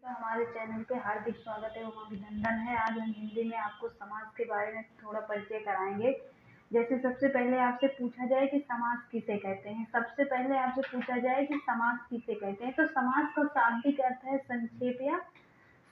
का हमारे चैनल पे हार्दिक स्वागत है एवं अभिनंदन है। आज हम हिंदी में आपको समास के बारे में थोड़ा परिचय कराएंगे। जैसे सबसे पहले आपसे पूछा जाए कि समास किसे कहते हैं, सबसे पहले आपसे पूछा जाए कि समास किसे कहते हैं, तो समास का शाब्दिक अर्थ है संक्षेप या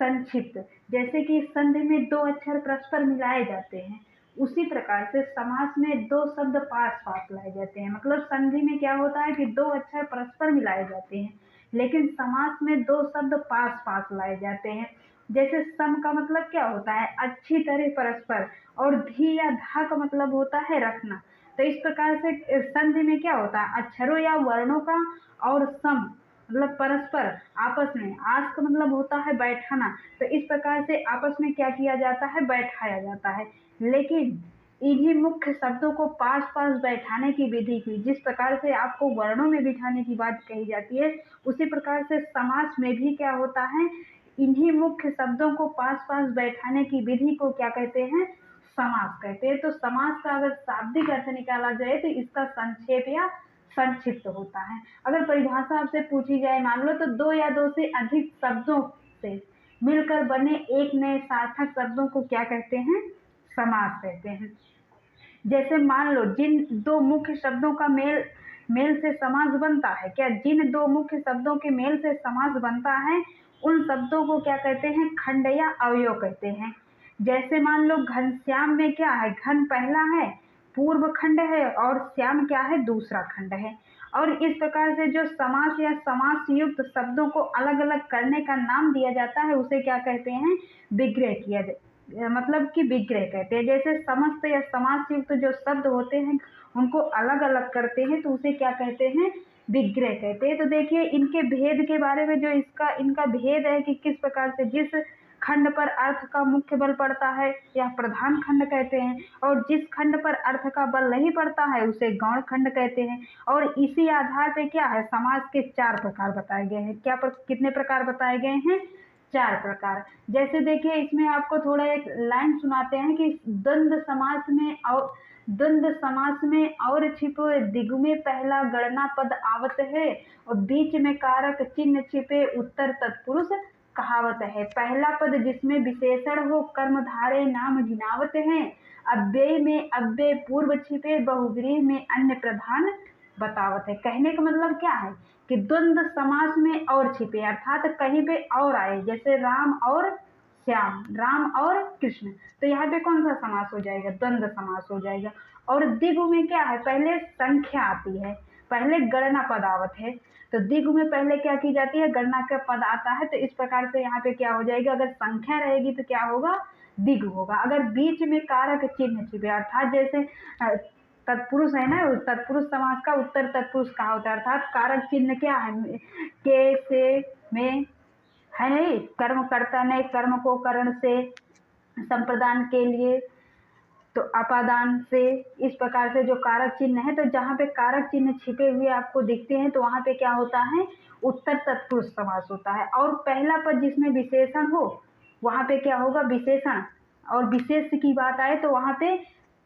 संक्षिप्त। जैसे कि संधि में दो अक्षर परस्पर मिलाए जाते हैं, उसी प्रकार से समास में दो शब्द पास पास लाए जाते हैं। मतलब संधि में क्या होता है कि दो अक्षर परस्पर मिलाए जाते हैं, लेकिन समास में दो शब्द पास पास लाए जाते हैं। जैसे सम का मतलब क्या होता है, अच्छी तरह परस्पर, और धी या धा का मतलब होता है रखना। तो इस प्रकार से संधि में क्या होता है, अक्षरों या वर्णों का और सम मतलब परस्पर आपस में, आस का मतलब होता है बैठाना। तो इस प्रकार से आपस में क्या किया जाता है, बैठाया जाता है। लेकिन इन्हीं मुख्य शब्दों को पास पास बैठाने की विधि की, जिस प्रकार से आपको वर्णों में बिठाने की बात कही जाती है, उसी प्रकार से समास में भी क्या होता है, इन्हीं मुख्य शब्दों को पास पास बैठाने की विधि को क्या कहते हैं, समास कहते हैं। तो समास का अगर शाब्दिक अर्थ निकाला जाए तो इसका संक्षेप या संक्षिप्त होता है। अगर परिभाषा आपसे पूछी जाए, मान लो, तो दो या दो से अधिक शब्दों से मिलकर बने एक नए सार्थक शब्दों को क्या कहते हैं, समास कहते हैं। जैसे मान लो, जिन दो मुख्य शब्दों का मेल से समास बनता है, क्या जिन दो मुख्य शब्दों के मेल से समास बनता है, उन शब्दों को क्या कहते हैं, खंड या अवयव कहते हैं। जैसे मान लो, घनश्याम में क्या है, घन पहला है, पूर्व खंड है, और श्याम क्या है, दूसरा खंड है। और इस प्रकार से जो समास या समास युक्त शब्दों को अलग अलग करने का नाम दिया जाता है, उसे क्या कहते हैं, विग्रह किया मतलब कि विग्रह कहते हैं। जैसे समस्त या समास युक्त जो शब्द होते हैं उनको अलग अलग करते हैं, तो उसे क्या कहते हैं, विग्रह कहते हैं। तो देखिए इनके भेद के बारे में, जो इनका भेद है कि किस प्रकार से जिस खंड पर अर्थ का मुख्य बल पड़ता है या प्रधान खंड कहते हैं, और जिस खंड पर अर्थ का बल नहीं पड़ता है उसे गौण खंड कहते हैं। और इसी आधार पे क्या है, समास के चार प्रकार बताए गए हैं। कितने प्रकार बताए गए हैं, चार प्रकार। जैसे देखिए इसमें आपको थोड़ा एक लाइन सुनाते हैं कि द्वंद्व समास में और छिपे दिगु में पहला गणना पद आवत है, और बीच में कारक चिन्ह छिपे उत्तर तत्पुरुष कहावत है। पहला पद जिसमें विशेषण हो कर्मधारे नाम गिनावत है, अव्यय में अव्यय पूर्व छिपे बहुव्रीहि में अन्य प्रधान बतावत है। कहने का मतलब क्या है कि द्वंद्व समास में और छिपे, अर्थात कहीं पे और आए, जैसे राम और श्याम, राम और कृष्ण, तो यहाँ पे कौन सा समास हो जाएगा, द्वंद्व समास हो जाएगा। और दिगु में क्या है, पहले संख्या आती है, पहले गणना पद आवत है, तो दिगु में पहले क्या की जाती है, गणना का पद आता है। तो इस प्रकार से यहाँ पे क्या हो जाएगा, अगर संख्या रहेगी तो क्या होगा, दिगु होगा। अगर बीच में कारक चिन्ह छिपे, अर्थात जैसे तत्पुरुष है ना, तत्पुरुष समास का उत्तर तत्पुरुष कहा होता है, अर्थात कारक चिन्ह क्या है, के से में है नहीं, कर्म करता नहीं, कर्म को करण से, संप्रदान के लिए तो अपादान से, इस प्रकार से जो कारक चिन्ह है, तो जहाँ पे कारक चिन्ह छिपे हुए आपको दिखते हैं तो वहाँ पे क्या होता है, उत्तर तत्पुरुष समास होता है। और पहला पद जिसमें विशेषण हो वहाँ पे क्या होगा, विशेषण। और विशेष की बात आए तो वहाँ पे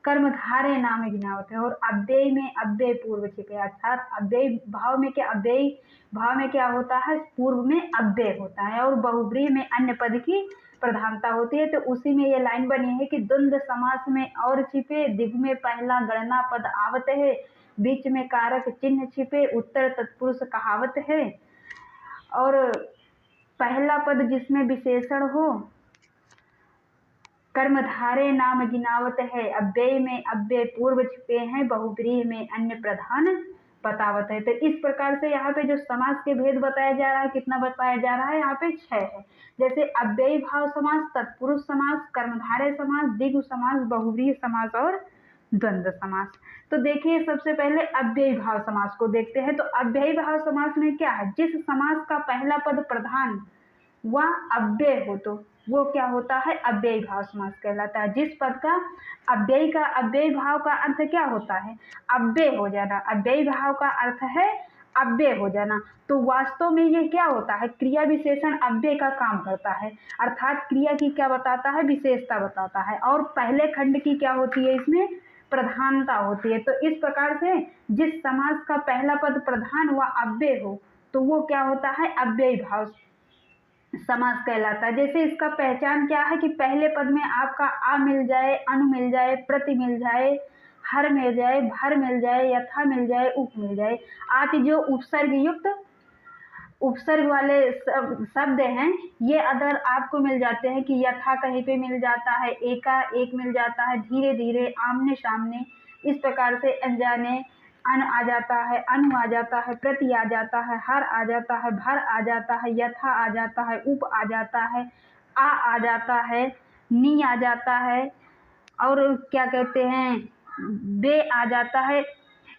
कर्मधारय नाम गिनावत है। और अव्यय में अव्यय पूर्व छिपे, अर्थात अव्यय भाव में क्या, अव्यय भाव में क्या होता है, पूर्व में अव्यय होता है, और बहुव्रीहि में अन्य पद की प्रधानता होती है। तो उसी में ये लाइन बनी है कि द्वंद्व समास में और छिपे दिग में पहला गणना पद आवत है, बीच में कारक चिन्ह छिपे उत्तर तत्पुरुष कहावत है। और पहला पद जिसमें विशेषण हो कर्मधारे नाम गिनावत है, अव्यय में अव्यय पूर्व छिपे हैं, बहुव्रीहि में अन्य प्रधान बतावत है। तो इस प्रकार से यहाँ पे जो समास के भेद बताया जा रहा है, कितना बताया जा रहा है, यहाँ पे 6 है। जैसे अव्ययी भाव समास, तत्पुरुष समास, कर्मधारय समास, दिगु समास, बहुव्रीहि समास और द्वंद्व समास। तो देखिए सबसे पहले अव्ययी भाव समास को देखते हैं। तो अव्ययी भाव समास में क्या है, जिस समास का पहला पद प्रधान व अव्यय हो तो वो क्या होता है, अव्ययी भाव समास कहलाता है। जिस पद का अव्ययी भाव का अर्थ क्या होता है, अव्यय हो जाना। अव्ययी भाव का अर्थ है अव्यय हो जाना। तो वास्तव में ये क्या होता है, क्रिया विशेषण अव्यय का काम करता है, अर्थात क्रिया की क्या बताता है, विशेषता बताता है। और पहले खंड की क्या होती है, इसमें प्रधानता होती है। तो इस प्रकार से जिस समास का पहला पद प्रधान व अव्यय हो तो वो क्या होता है, अव्ययी भाव समास कहलाता है। जैसे इसका पहचान क्या है कि पहले पद में आपका आ मिल जाए, अनु मिल जाए, प्रति मिल जाए, हर मिल जाए, भर मिल जाए, यथा मिल जाए, उप मिल जाए आदि जो उपसर्ग युक्त उपसर्ग वाले शब्द हैं, ये अगर आपको मिल जाते हैं कि यथा कहीं पे मिल जाता है, एका एक मिल जाता है, धीरे धीरे, आमने सामने, इस प्रकार से अनजाने, अन आ जाता है, अनु आ जाता है, प्रति आ जाता है, हर आ जाता है, भर आ जाता है, यथा आ जाता है, उप आ जाता है, आ जाता है, नी आ जाता है, और क्या कहते हैं, बे आ जाता है।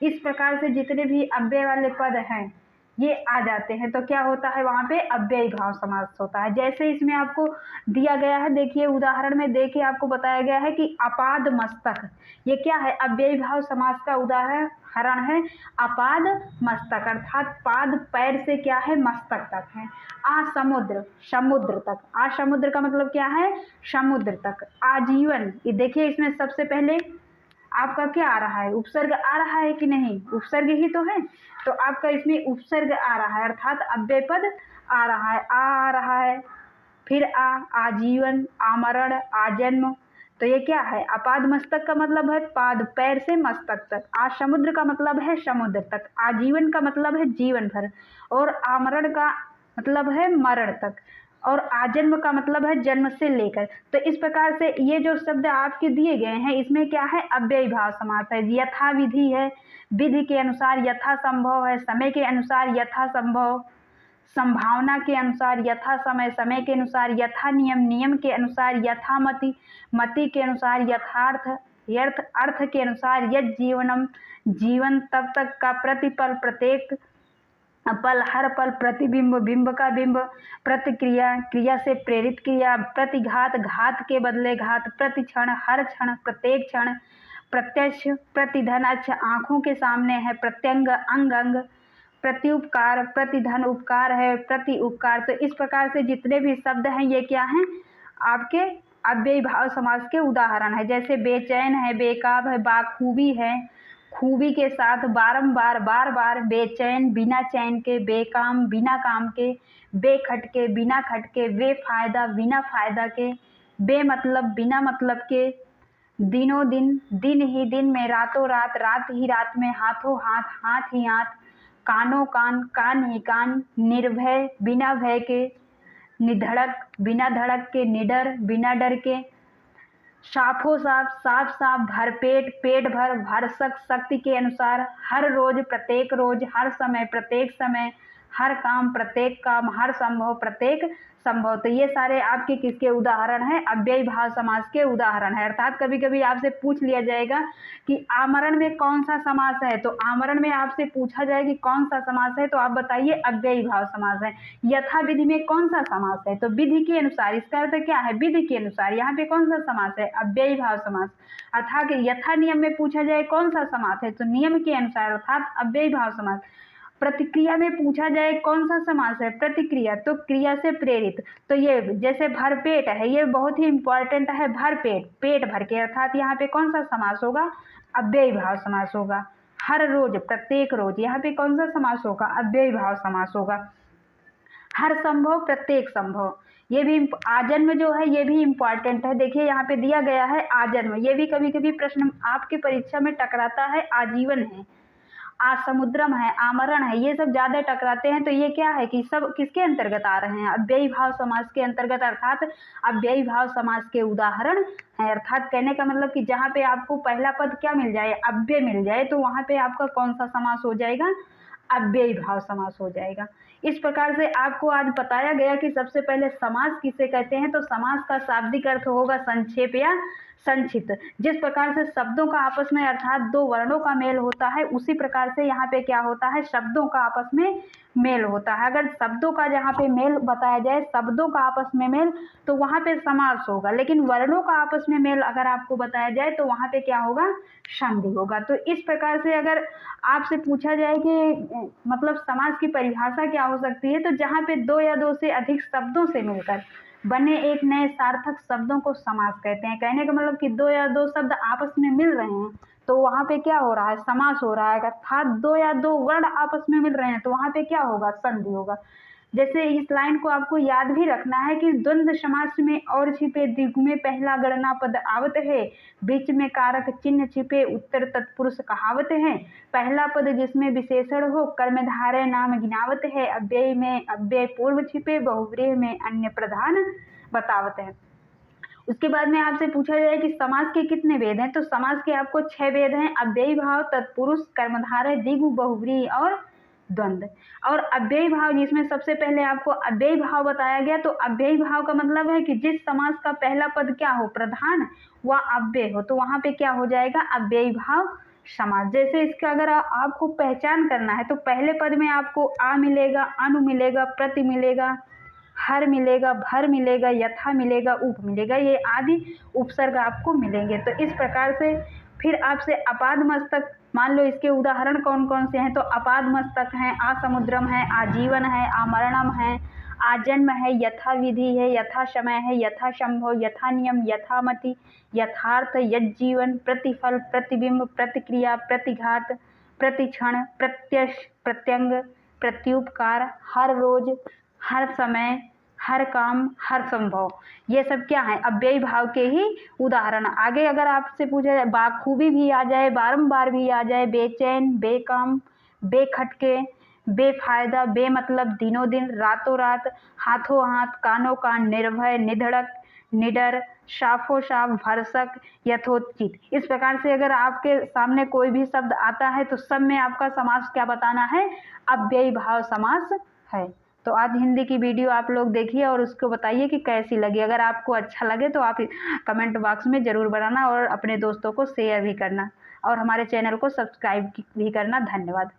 इस प्रकार से जितने भी अव्यय वाले पद हैं ये आ जाते हैं, तो क्या होता है वहाँ पे अव्ययी भाव समास होता है। जैसे इसमें आपको दिया गया है, देखिए उदाहरण में देखिए आपको बताया गया है कि अपाद मस्तक, ये क्या है, अव्ययी भाव समास का उदाहरण है। अपाद मस्तक अर्थात पाद पैर से क्या है, मस्तक तक है। आ समुद्र, समुद्र तक, आ समुद्र का मतलब क्या है, समुद्र तक। आजीवन, ये देखिए इसमें सबसे पहले आपका क्या आ रहा है, उपसर्ग आ रहा है कि नहीं, उपसर्ग ही तो है, तो आपका इसमें उपसर्ग आ रहा है अर्थात अव्यय पद आ रहा है, आ रहा है, फिर आजीवन, आमरण, आजन्म, तो ये क्या है, अपाद मस्तक का मतलब है पाद पैर से मस्तक तक, आ समुद्र का मतलब है समुद्र तक, आजीवन का मतलब है जीवन भर, और आमरण का मतलब है मरण तक, और आजन्म का मतलब है जन्म से लेकर। तो इस प्रकार से ये जो शब्द आपके दिए गए हैं इसमें क्या है, अव्ययी भाव समास है। यथा विधि है, विधि के अनुसार यथा संभव है, समय के अनुसार यथा संभव, संभावना के अनुसार यथा समय, समय के अनुसार यथा नियम, नियम के अनुसार यथा मति, मति के अनुसार यथार्थ, अर्थ के अनुसार यद जीवनम, जीवन तब तक का, प्रतिपल प्रत्येक पल, हर पल, प्रतिबिंब, बिंब का बिंब, प्रतिक्रिया, क्रिया से प्रेरित क्रिया, प्रतिघात, घात के बदले घात, प्रति क्षण, हर क्षण, प्रत्येक क्षण, प्रत्यक्ष, प्रतिधन, अच्छा आंखों के सामने है, प्रत्यंग, अंग अंग, प्रत्युपकार, प्रतिधन उपकार है, प्रति उपकार। तो इस प्रकार से जितने भी शब्द हैं ये क्या हैं, आपके अव्ययी भाव समास के उदाहरण है। जैसे बेचैन है, बेकाब है, बाखूबी है, खूबी के साथ, बारंबार, बार बार, बेचैन, बिना चैन के, बेकाम, बिना काम के, बेखटके, बिना खटके, बेफायदा, बिना फायदा के, बेमतलब, बिना मतलब के, दिनों दिन, दिन ही दिन में, रातों रात, रात ही रात में, हाथों हाथ, हाथ ही हाथ, कानों कान, कान ही कान, निर्भय, बिना भय के, निधड़क, बिना धड़क के, निडर, बिना डर के, साफो साफ, साफ साफ, भरपेट, पेट भर, भरसक, शक्ति के अनुसार, हर रोज, प्रत्येक रोज, हर समय, प्रत्येक समय, हर काम, प्रत्येक काम, हर संभव, प्रत्येक संभव। तो ये सारे आपके किसके उदाहरण हैं, अव्ययी भाव समास के उदाहरण है। अर्थात कभी कभी आपसे पूछ लिया जाएगा कि आमरण में कौन सा समास है, तो आमरण में आपसे पूछा जाए कि कौन सा समास है, तो आप बताइए अव्ययी भाव समास है। यथा विधि में कौन सा समास है, तो विधि के अनुसार, इसका अर्थ क्या है, विधि के अनुसार, यहाँ पे कौन सा समास है, अव्ययी भाव समास। अर्थात यथा नियम में पूछा जाए कौन सा समास है, तो नियम के अनुसार अर्थात अव्ययी भाव समास। प्रतिक्रिया में पूछा जाए कौन सा समास है, प्रतिक्रिया, तो क्रिया से प्रेरित, तो ये जैसे भरपेट है, ये बहुत ही इंपॉर्टेंट है, भरपेट, पेट भर के, अर्थात यहाँ पे कौन सा समास होगा, अव्ययी भाव समास होगा। हर रोज, प्रत्येक रोज, यहाँ पे कौन सा समास होगा, अव्ययी भाव समास होगा। हर संभव, प्रत्येक संभव, ये भी आजन्म जो है ये भी इंपॉर्टेंट है। देखिए यहाँ पे दिया गया है आजन्म, ये भी कभी कभी प्रश्न आपके परीक्षा में टकराता है। आजीवन है, आसमुद्रम है, आमरण है, ये सब ज्यादा टकराते हैं। तो ये क्या है कि सब किसके अंतर्गत आ रहे हैं, अव्ययी भाव समास के अंतर्गत, अर्थात अव्ययी भाव समास के उदाहरण है। अर्थात कहने का मतलब कि जहाँ पे आपको पहला पद क्या मिल जाए, अव्यय मिल जाए, तो वहां पे आपका कौन सा समास हो जाएगा, अव्ययी भाव समास हो जाएगा। इस प्रकार से आपको आज बताया गया कि सबसे पहले समास किसे कहते हैं, तो समास का शाब्दिक अर्थ होगा संक्षेप या संक्षिप्त। जिस प्रकार से शब्दों का आपस में अर्थात दो वर्णों का मेल होता है, उसी प्रकार से यहाँ पे क्या होता है, शब्दों का आपस में मेल होता है। अगर शब्दों का जहाँ पे मेल बताया जाए, शब्दों का आपस में मेल, तो वहाँ पे समास होगा, लेकिन वर्णों का आपस में मेल अगर आपको बताया जाए तो वहाँ पे क्या होगा, संधि होगा। तो इस प्रकार से अगर आपसे पूछा जाए कि मतलब समास की परिभाषा क्या हो सकती है, तो जहाँ पे दो या दो से अधिक शब्दों से मिलकर बने एक नए सार्थक शब्दों को समास कहते हैं। कहने का मतलब कि दो या दो शब्द आपस में मिल रहे हैं तो वहां पे क्या हो रहा है, समास हो रहा है। अर्थात दो या दो वर्ण आपस में मिल रहे हैं तो वहां पे क्या होगा, संधि होगा। जैसे इस लाइन को आपको याद भी रखना है कि द्वंद्व समास में और छिपे द्विगु में पहला गणना पद आवत है, बीच में कारक चिन्ह छिपे उत्तर तत्पुरुष कहावत है, पहला पद जिसमें विशेषण हो कर्मधारय नाम गिनावत है, अव्यय में अव्यय पूर्व छिपे बहुव्रीहि में अन्य प्रधान बतावत है। उसके बाद में आपसे पूछा जाए कि समास के कितने वेद हैं, तो समास के आपको 6 वेद हैं, अव्ययी भाव, तत्पुरुष, कर्मधारय, द्विगु, बहुव्रीहि और द्वंद्व। और अव्ययी भाव जिसमें सबसे पहले आपको अव्ययी भाव बताया गया, तो अव्ययी भाव का मतलब है कि जिस समास का पहला पद क्या हो, प्रधान व अव्यय हो, तो वहां पे क्या हो जाएगा, अव्ययी भाव समास। जैसे इसका अगर आपको पहचान करना है तो पहले पद में आपको आ मिलेगा, अनु मिलेगा, प्रति मिलेगा, हर मिलेगा, भर मिलेगा, यथा मिलेगा, उप मिलेगा, ये आदि उपसर्ग आपको मिलेंगे। तो इस प्रकार से फिर आपसे अपाद मस्तक, मान लो इसके उदाहरण कौन कौन से हैं, तो अपाद मस्तक हैं, आसमुद्रम है, आजीवन है, आमरणम है, आजन्म है, यथा विधि है, यथा समय है, यथा शंभो, यथा नियम, यथामति, यथार्थ, यज्जीवन, प्रतिफल, प्रतिबिंब, प्रतिक्रिया, प्रतिघात, प्रतिक्षण, प्रत्यक्ष, प्रत्यंग, प्रत्युपकार, हर रोज, हर समय, हर काम, हर संभव, ये सब क्या है, अव्ययी भाव के ही उदाहरण। आगे अगर आपसे पूछा जाए बाखूबी भी आ जाए, बारंबार भी आ जाए, बेचैन, बेकाम, बेखटके, बेफायदा, बेमतलब, दिनों दिन, रातों रात, हाथों हाथ, कानों कान, निर्भय, निधड़क, निडर, साफो साफ, भरसक, यथोचित, इस प्रकार से अगर आपके सामने कोई भी शब्द आता है तो सब में आपका समास क्या बताना है, अव्ययी भाव समास है। तो आज हिंदी की वीडियो आप लोग देखिए और उसको बताइए कि कैसी लगी। अगर आपको अच्छा लगे तो आप कमेंट बॉक्स में ज़रूर बनाना और अपने दोस्तों को शेयर भी करना और हमारे चैनल को सब्सक्राइब भी करना। धन्यवाद।